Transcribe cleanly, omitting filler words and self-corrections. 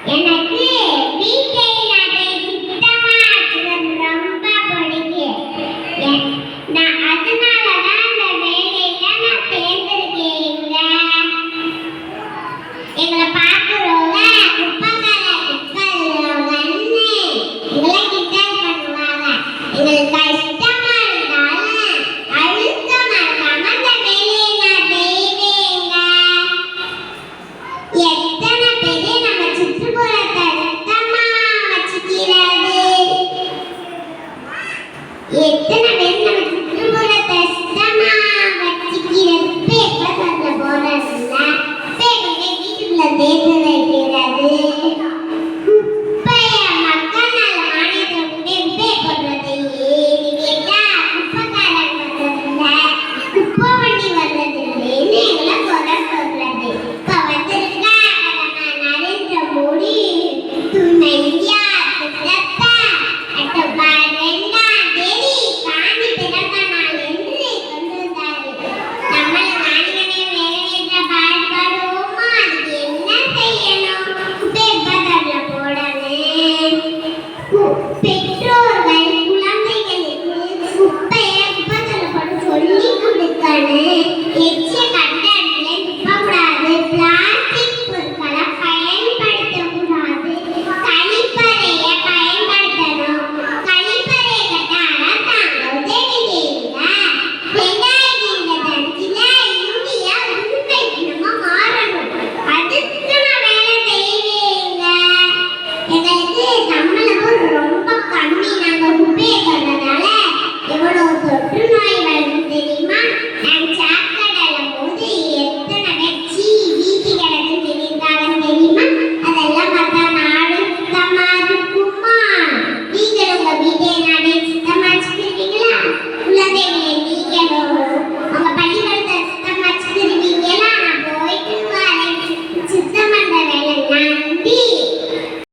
எனக்கு வீட்டை நாட்டை சுத்தமா வச்சுக்கிறது ரொம்ப பிடிக்கும். நான் அதனாலதான் இந்த வேலையில நான் தேர்ந்தெடுக்கேங்க. எங்களை பார்க்குறவங்க குப்பைக்கார குப்பைங்கிறவங்கன்னு எங்களை கிண்டல் பண்ணுவாங்க. எங்களுக்கு கஷ்டமா இருந்தாலும் அழுத்தமா இருக்காம இந்த வேலையை நான் செய்வேங்க. எத்தனை பேரு நம்ம சுற்றுப்புறத்தை சுத்தமா வச்சுக்கிறது? எத்தனை பேர் நம்ம சுற்றுப்புறத்தை சுத்தமா வச்சுக்கிறது? பேப்பர் பண்ண போறதில்ல, பேப்பரை வீட்டுக்குள்ள தேய்த்து வைக்கிறது.